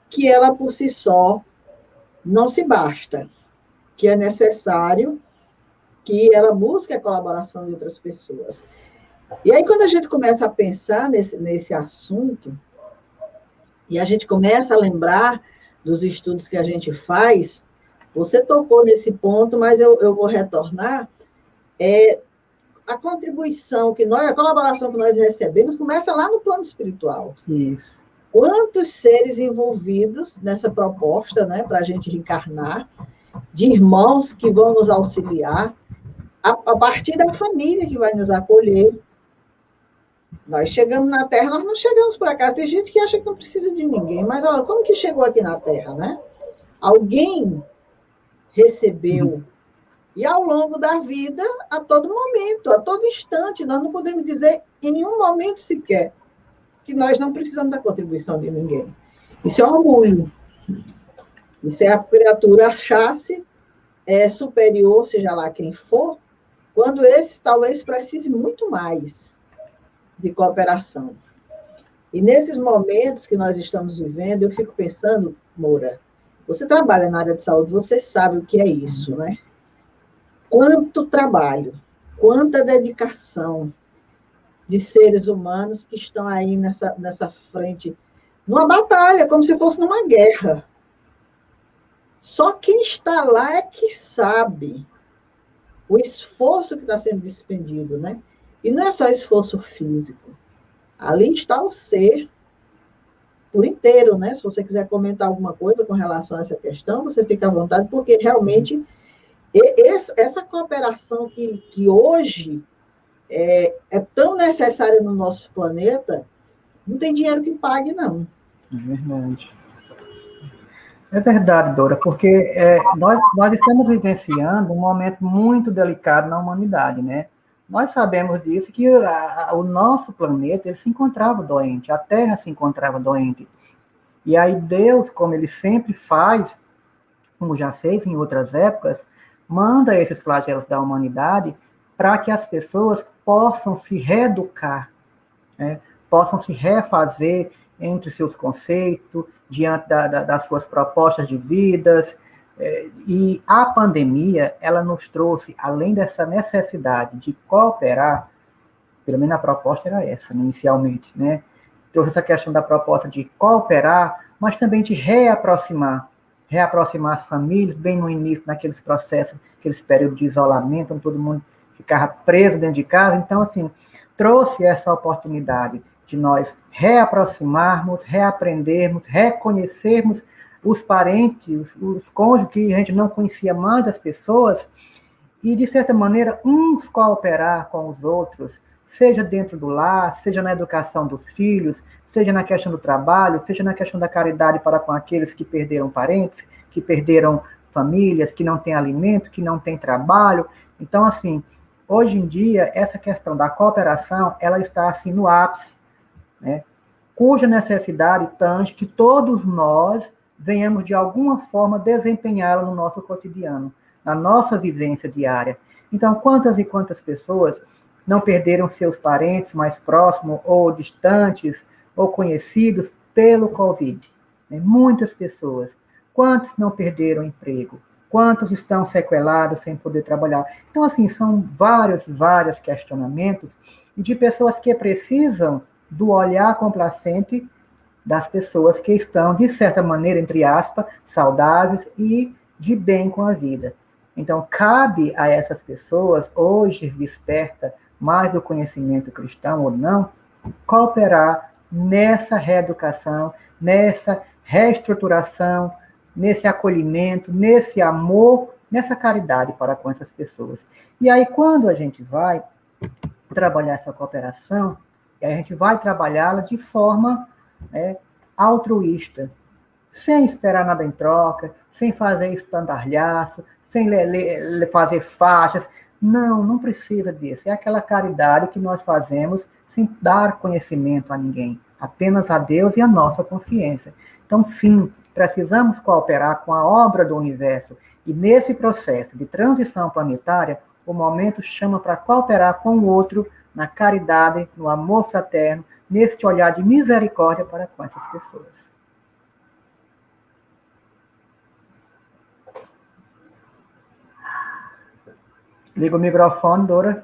Speaker 1: que ela, por si só, não se basta, que é necessário que ela busque a colaboração de outras pessoas. E aí, quando a gente começa a pensar nesse assunto, e a gente começa a lembrar dos estudos que a gente faz, você tocou nesse ponto, mas eu vou retornar. A contribuição a colaboração que nós recebemos começa lá no plano espiritual.
Speaker 2: Isso.
Speaker 1: Quantos seres envolvidos nessa proposta, né, para a gente reencarnar, de irmãos que vão nos auxiliar, a partir da família que vai nos acolher. Nós chegamos na Terra, nós não chegamos por acaso. Tem gente que acha que não precisa de ninguém, mas olha, como que chegou aqui na Terra, né? Alguém recebeu. E ao longo da vida, a todo momento, a todo instante, nós não podemos dizer em nenhum momento sequer que nós não precisamos da contribuição de ninguém. Isso é orgulho. Isso é a criatura achar-se superior, seja lá quem for, quando esse talvez precise muito mais de cooperação. E nesses momentos que nós estamos vivendo, eu fico pensando, Moura, você trabalha na área de saúde, você sabe o que é isso, né? Quanto trabalho, quanta dedicação de seres humanos que estão aí nessa frente, numa batalha, como se fosse numa guerra. Só quem está lá é que sabe o esforço que está sendo despendido, né? E não é só esforço físico. Ali está o ser por inteiro, né? Se você quiser comentar alguma coisa com relação a essa questão, você fica à vontade, porque realmente essa cooperação que hoje é tão necessária no nosso planeta, não tem dinheiro que pague, não.
Speaker 2: É verdade. É verdade, Dora, porque nós estamos vivenciando um momento muito delicado na humanidade, né? Nós sabemos disso, que o nosso planeta ele se encontrava doente, a Terra se encontrava doente. E aí Deus, como ele sempre faz, como já fez em outras épocas, manda esses flagelos da humanidade para que as pessoas possam se reeducar, né? Possam se refazer entre seus conceitos, diante das suas propostas de vidas. E a pandemia, ela nos trouxe, além dessa necessidade de cooperar, pelo menos a proposta era essa, inicialmente, né? Trouxe essa questão da proposta de cooperar, mas também de reaproximar as famílias, bem no início, naqueles processos, aqueles períodos de isolamento, onde todo mundo ficava preso dentro de casa. Então, assim, trouxe essa oportunidade de nós reaproximarmos, reaprendermos, reconhecermos os parentes, os cônjuges que a gente não conhecia mais as pessoas, e, de certa maneira, uns cooperar com os outros, seja dentro do lar, seja na educação dos filhos, seja na questão do trabalho, seja na questão da caridade para com aqueles que perderam parentes, que perderam famílias, que não têm alimento, que não têm trabalho. Então, assim, hoje em dia, essa questão da cooperação, ela está assim no ápice, né? Cuja necessidade tange que todos nós venhamos de alguma forma desempenhá-la no nosso cotidiano, na nossa vivência diária. Então, quantas e quantas pessoas não perderam seus parentes mais próximos ou distantes ou conhecidos pelo Covid? Né? Muitas pessoas. Quantos não perderam emprego? Quantos estão sequelados sem poder trabalhar? Então, assim, são vários questionamentos de pessoas que precisam do olhar complacente das pessoas que estão, de certa maneira, entre aspas, saudáveis e de bem com a vida. Então, cabe a essas pessoas, hoje desperta mais do conhecimento cristão ou não, cooperar nessa reeducação, nessa reestruturação, nesse acolhimento, nesse amor, nessa caridade para com essas pessoas. E aí, quando a gente vai trabalhar essa cooperação, a gente vai trabalhá-la de forma altruísta, sem esperar nada em troca, sem fazer estandalhaço, sem fazer faixas. Não precisa disso. É aquela caridade que nós fazemos sem dar conhecimento a ninguém, apenas a Deus e a nossa consciência. Então, sim, precisamos cooperar com a obra do universo. E nesse processo de transição planetária, o momento chama para cooperar com o outro na caridade, no amor fraterno, nesse olhar de misericórdia para com essas pessoas. Liga o microfone, Dora.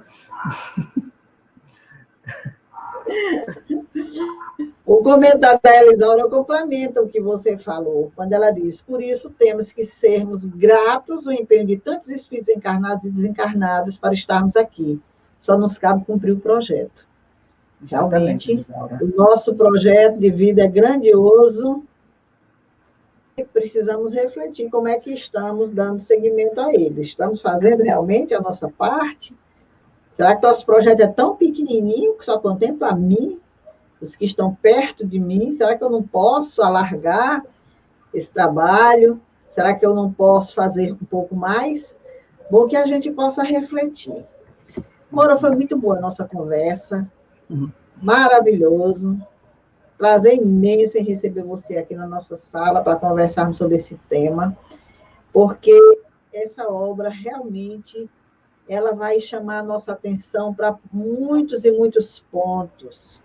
Speaker 1: O comentário da Elisaura complementa o que você falou, quando ela diz: por isso temos que sermos gratos o empenho de tantos espíritos encarnados e desencarnados para estarmos aqui. Só nos cabe cumprir o projeto. Realmente, o nosso projeto de vida é grandioso e precisamos refletir como é que estamos dando seguimento a ele. Estamos fazendo realmente a nossa parte? Será que nosso projeto é tão pequenininho que só contempla a mim, os que estão perto de mim? Será que eu não posso alargar esse trabalho? Será que eu não posso fazer um pouco mais? Bom, que a gente possa refletir. Moura, foi muito boa a nossa conversa. Maravilhoso. Prazer imenso em receber você aqui na nossa sala para conversarmos sobre esse tema, porque essa obra realmente ela vai chamar a nossa atenção para muitos e muitos pontos.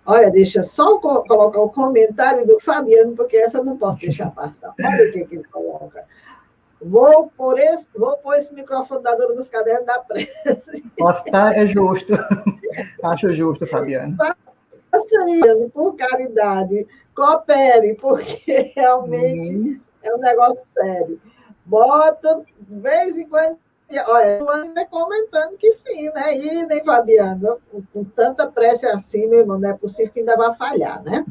Speaker 1: Olha, deixa eu só colocar o comentário do Fabiano, porque essa eu não posso deixar passar. Olha o que ele coloca. Vou pôr esse microfone da Dora dos Cadernos da Prece.
Speaker 2: Nossa, é justo. Acho justo, Fabiano.
Speaker 1: Faça, por caridade, coopere, porque realmente é um negócio sério. Bota, de vez em quando, olha, o ainda comentando que sim, né? E nem Fabiano, com tanta prece assim, meu irmão, não é possível que ainda vá falhar, né?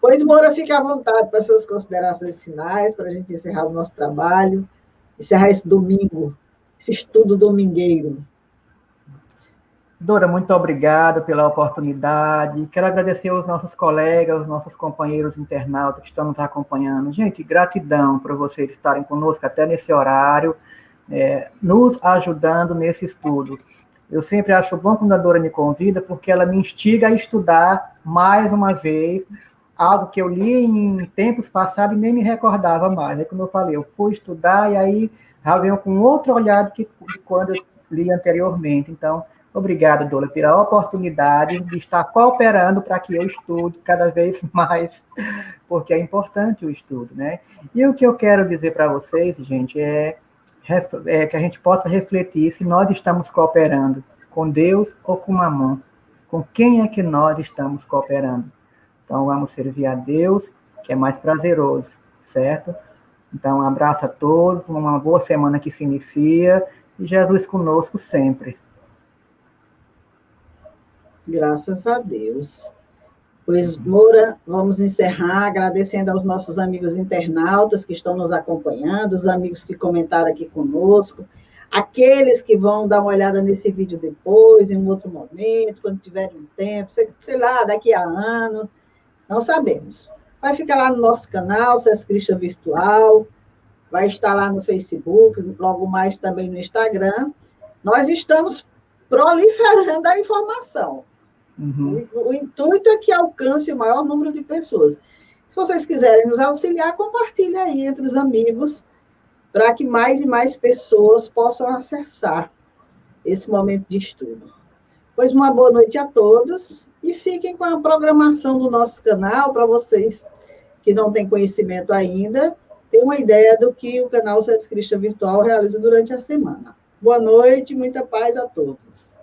Speaker 1: Pois, Moura, fique à vontade para suas considerações finais, para a gente encerrar o nosso trabalho, encerrar esse domingo, esse estudo domingueiro.
Speaker 2: Dora, muito obrigado pela oportunidade. Quero agradecer aos nossos colegas, aos nossos companheiros internautas que estão nos acompanhando. Gente, gratidão por vocês estarem conosco até nesse horário, nos ajudando nesse estudo. Eu sempre acho bom quando a Dora me convida, porque ela me instiga a estudar mais uma vez, algo que eu li em tempos passados e nem me recordava mais. É como eu falei, eu fui estudar e aí já venho com outro olhar do que quando eu li anteriormente. Então, obrigado, Dora, pela oportunidade de estar cooperando para que eu estude cada vez mais, porque é importante o estudo, né? E o que eu quero dizer para vocês, gente, é que a gente possa refletir se nós estamos cooperando com Deus ou com Mamon. Com quem é que nós estamos cooperando? Então, vamos servir a Deus, que é mais prazeroso, certo? Então, um abraço a todos, uma boa semana que se inicia, e Jesus conosco sempre.
Speaker 1: Graças a Deus. Pois, Moura, vamos encerrar agradecendo aos nossos amigos internautas que estão nos acompanhando, os amigos que comentaram aqui conosco, aqueles que vão dar uma olhada nesse vídeo depois, em um outro momento, quando tiverem um tempo, sei lá, daqui a anos, não sabemos. Vai ficar lá no nosso canal, SESC Cristã Virtual, vai estar lá no Facebook, logo mais também no Instagram. Nós estamos proliferando a informação.
Speaker 2: Uhum.
Speaker 1: O intuito é que alcance o maior número de pessoas. Se vocês quiserem nos auxiliar, compartilhe aí entre os amigos, para que mais e mais pessoas possam acessar esse momento de estudo. Pois uma boa noite a todos e fiquem com a programação do nosso canal, para vocês que não têm conhecimento ainda, ter uma ideia do que o canal SESC Cristã Virtual realiza durante a semana. Boa noite, muita paz a todos.